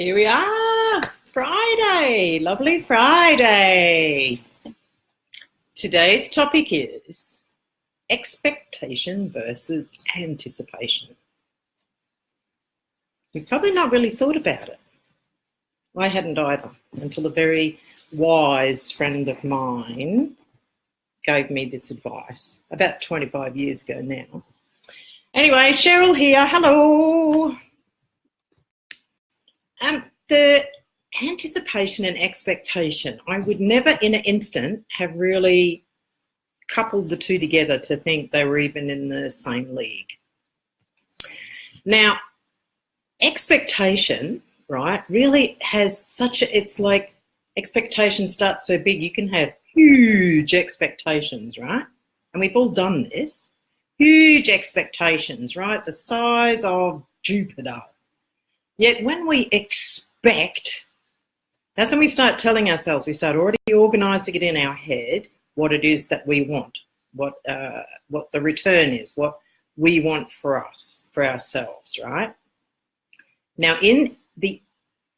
Here we are, Friday, lovely Friday. Today's topic is expectation versus anticipation. You've probably not really thought about it. I hadn't either until a very wise friend of mine gave me this advice about 25 years ago now. Anyway, Cheryl here, hello. The anticipation and expectation, I would never in an instant have really coupled the two together to think they were even in the same league. Now, expectation, right, really has it's like expectation starts so big, you can have huge expectations, right? And we've all done this. Huge expectations, right? The size of Jupiter. Yet when we expect, that's when we start telling ourselves, we start already organising it in our head, what it is that we want, what the return is, what we want for us, for ourselves, right? Now, in the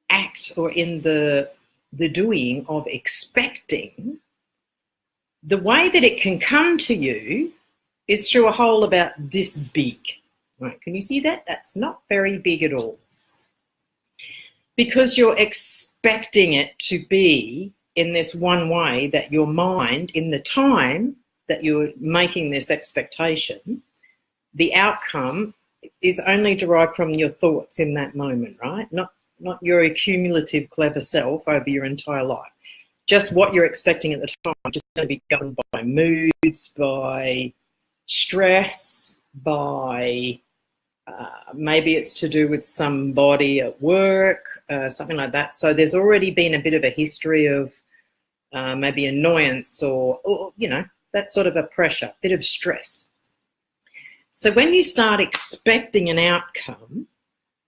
act or in the doing of expecting, the way that it can come to you is through a hole about this big. Right? Can you see that? That's not very big at all. Because you're expecting it to be in this one way that your mind, in the time that you're making this expectation, the outcome is only derived from your thoughts in that moment, right? Not your accumulative clever self over your entire life. Just what you're expecting at the time, just going to be governed by moods, by stress, by maybe it's to do with somebody at work, something like that. So there's already been a bit of a history of maybe annoyance or, you know, that sort of a pressure, bit of stress. So when you start expecting an outcome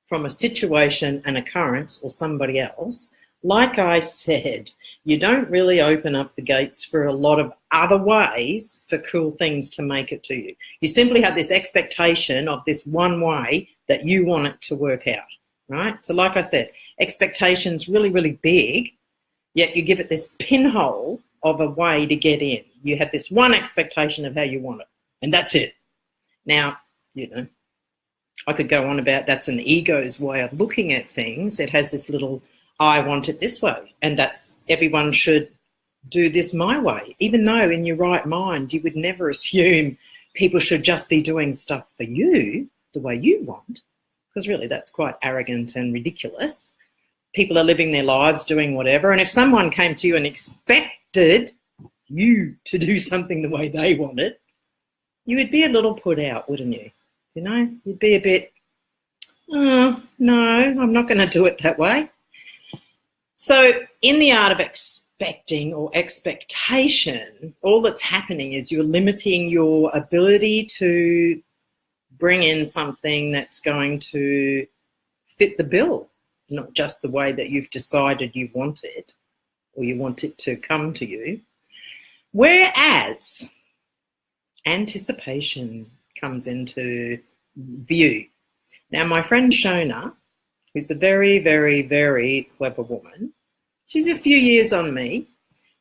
from a situation, an occurrence, or somebody else, like I said, you don't really open up the gates for a lot of other ways for cool things to make it to you. You simply have this expectation of this one way that you want it to work out, right? So like I said, expectations really, really big, yet you give it this pinhole of a way to get in. You have this one expectation of how you want it, and that's it. Now, you know, I could go on about that's an ego's way of looking at things. It has this little, I want it this way, and that's everyone should do this my way, even though in your right mind you would never assume people should just be doing stuff for you the way you want, because really that's quite arrogant and ridiculous. People are living their lives doing whatever, and if someone came to you and expected you to do something the way they wanted, you would be a little put out, wouldn't you? You know, you'd be a bit, oh, no, I'm not going to do it that way. So in the art of expecting or expectation, all that's happening is you're limiting your ability to bring in something that's going to fit the bill, not just the way that you've decided you want it or you want it to come to you. Whereas anticipation comes into view. Now, my friend Shona, who's a very, very, very clever woman, she's a few years on me.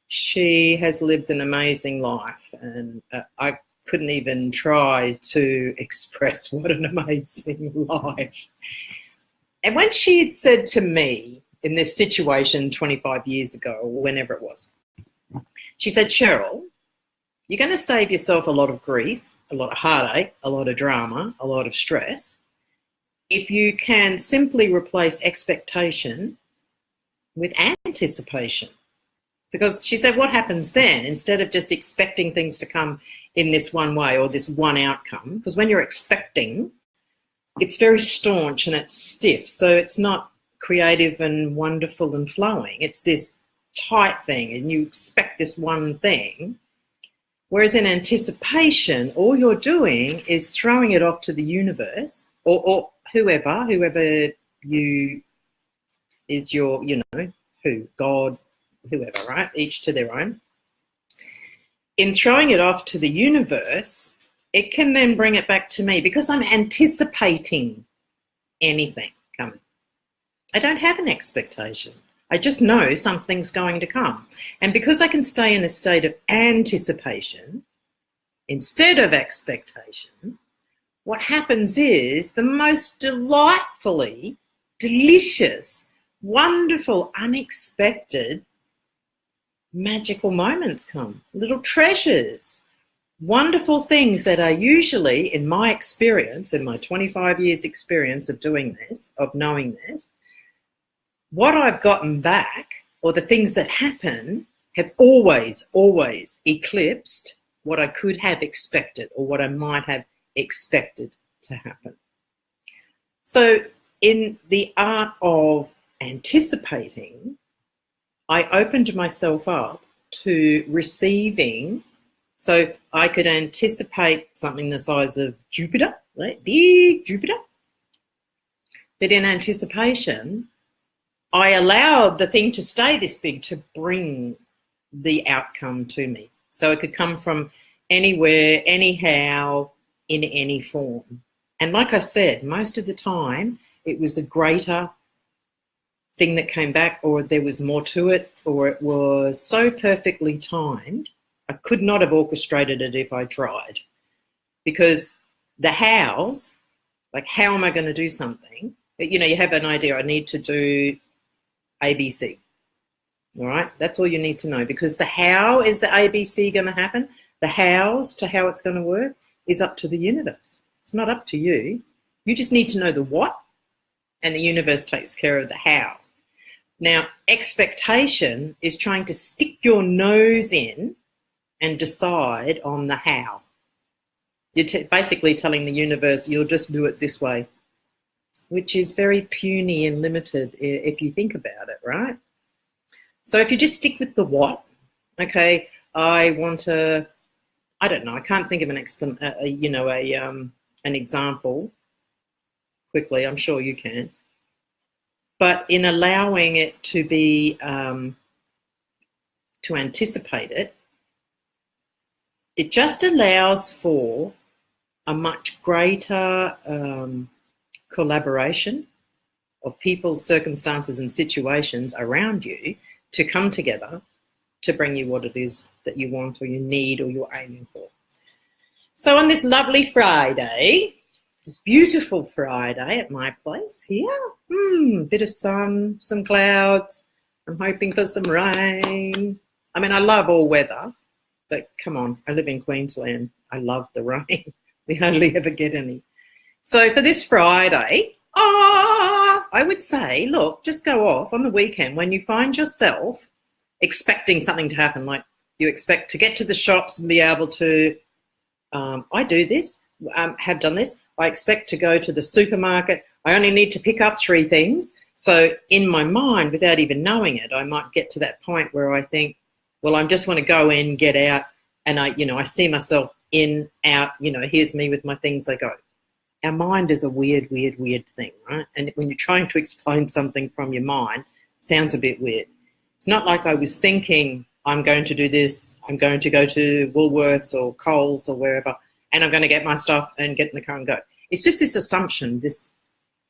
She has lived an amazing life, and I couldn't even try to express what an amazing life. And when she had said to me in this situation 25 years ago, or whenever it was, she said, Cheryl, you're going to save yourself a lot of grief, a lot of heartache, a lot of drama, a lot of stress, if you can simply replace expectation with anticipation. Because she said, what happens then? Instead of just expecting things to come in this one way or this one outcome, because when you're expecting, it's very staunch and it's stiff. So it's not creative and wonderful and flowing. It's this tight thing, and you expect this one thing. Whereas in anticipation, all you're doing is throwing it off to the universe or whoever you is your, you know, who, God, whoever, right? Each to their own. In throwing it off to the universe, it can then bring it back to me because I'm anticipating anything coming. I don't have an expectation. I just know something's going to come. And because I can stay in a state of anticipation instead of expectation, what happens is the most delightfully delicious, wonderful, unexpected, magical moments come, little treasures, wonderful things that are usually, in my experience, in my 25 years experience of doing this, of knowing this, what I've gotten back, or the things that happen, have always, always eclipsed what I could have expected or what I might have expected to happen. So in the art of anticipating, I opened myself up to receiving. So I could anticipate something the size of Jupiter, right? Big Jupiter. But in anticipation, I allowed the thing to stay this big to bring the outcome to me. So it could come from anywhere, anyhow, in any form. And like I said, most of the time, it was a greater thing that came back, or there was more to it, or it was so perfectly timed, I could not have orchestrated it if I tried. Because the hows, like how am I going to do something? You know, you have an idea, I need to do ABC. All right, that's all you need to know, because the how is the ABC going to happen? The hows to how it's going to work is up to the universe. It's not up to you. You just need to know the what, and the universe takes care of the how. Now, expectation is trying to stick your nose in and decide on the how. You're basically telling the universe, you'll just do it this way, which is very puny and limited if you think about it, right? So if you just stick with the what, okay, I want to, I don't know, I can't think of an example quickly. I'm sure you can. But in allowing it to be, to anticipate it, it just allows for a much greater collaboration of people's circumstances and situations around you to come together to bring you what it is that you want or you need or you're aiming for. So on this lovely Friday, this beautiful Friday at my place here, bit of sun, some clouds, I'm hoping for some rain. I mean, I love all weather, but come on, I live in Queensland. I love the rain. We hardly ever get any. So for this Friday, I would say, look, just go off on the weekend when you find yourself expecting something to happen, like you expect to get to the shops and be able to, I do this, have done this, I expect to go to the supermarket, I only need to pick up 3 things. So in my mind, without even knowing it, I might get to that point where I think, well, I just want to go in, get out, and I see myself in, out, here's me with my things, I go. Our mind is a weird, weird, weird thing, right? And when you're trying to explain something from your mind, it sounds a bit weird. It's not like I was thinking, I'm going to do this, I'm going to go to Woolworths or Coles or wherever, and I'm going to get my stuff and get in the car and go. It's just this assumption,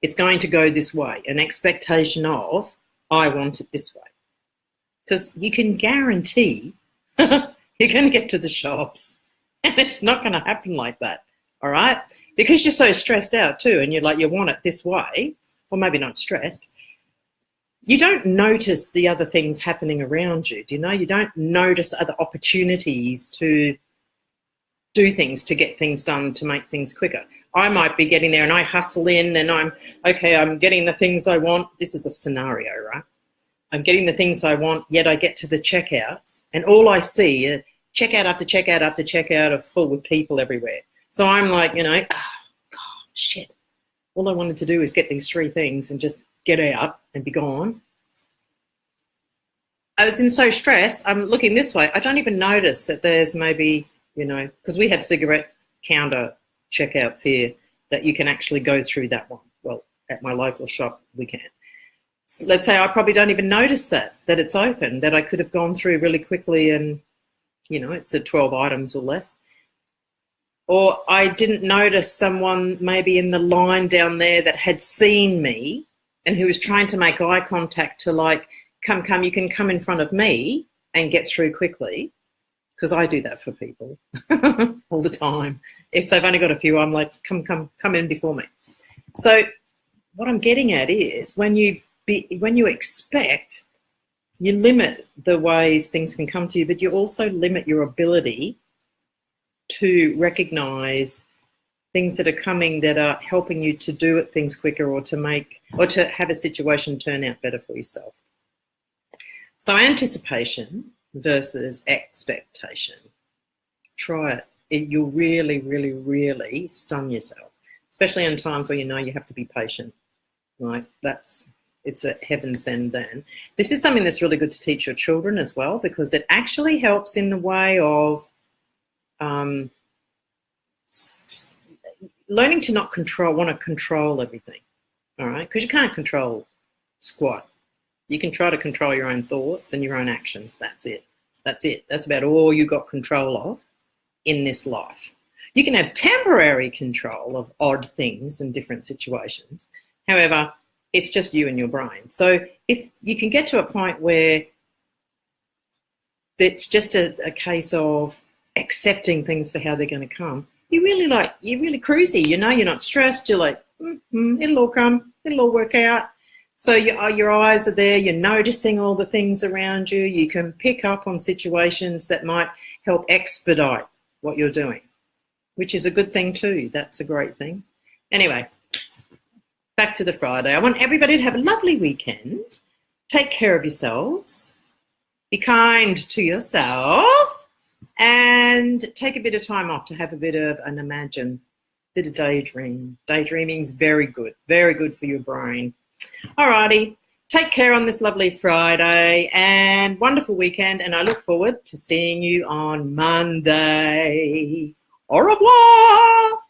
it's going to go this way, an expectation of, I want it this way. Because you can guarantee you're going to get to the shops and it's not going to happen like that, all right? Because you're so stressed out too, and you're like, you want it this way, or maybe not stressed, you don't notice the other things happening around you. Do you know? You don't notice other opportunities to do things, to get things done, to make things quicker. I might be getting there and I hustle in and I'm getting the things I want. This is a scenario, right? I'm getting the things I want, yet I get to the checkouts and all I see, checkout after checkout after checkout are full with people everywhere. So I'm like, God, shit. All I wanted to do is get these 3 things and just get out and be gone. I was in so stress, I'm looking this way. I don't even notice that there's maybe, because we have cigarette counter checkouts here that you can actually go through that one. Well, at my local shop, we can. So let's say I probably don't even notice that it's open, that I could have gone through really quickly and, it's at 12 items or less. Or I didn't notice someone maybe in the line down there that had seen me and who is trying to make eye contact to like, come, you can come in front of me and get through quickly, because I do that for people all the time. If they've only got a few, I'm like, come in before me. So what I'm getting at is when you expect, you limit the ways things can come to you, but you also limit your ability to recognize things that are coming that are helping you to do things quicker, or to have a situation turn out better for yourself. So anticipation versus expectation. Try it. You'll really, really, really stun yourself, especially in times where you know you have to be patient. Like it's a heaven send then. This is something that's really good to teach your children as well, because it actually helps in the way of learning to not want to control everything, all right? Because you can't control squat. You can try to control your own thoughts and your own actions. That's it. That's about all you got control of in this life. You can have temporary control of odd things and different situations. However, it's just you and your brain. So if you can get to a point where it's just a case of accepting things for how they're going to come, you're really cruisy. You know, you're not stressed. You're like, it'll all come. It'll all work out. So your eyes are there. You're noticing all the things around you. You can pick up on situations that might help expedite what you're doing, which is a good thing too. That's a great thing. Anyway, back to the Friday. I want everybody to have a lovely weekend. Take care of yourselves. Be kind to yourself. And take a bit of time off to have a bit of bit of daydream. Daydreaming's very good for your brain. Alrighty, take care on this lovely Friday and wonderful weekend, and I look forward to seeing you on Monday. Au revoir!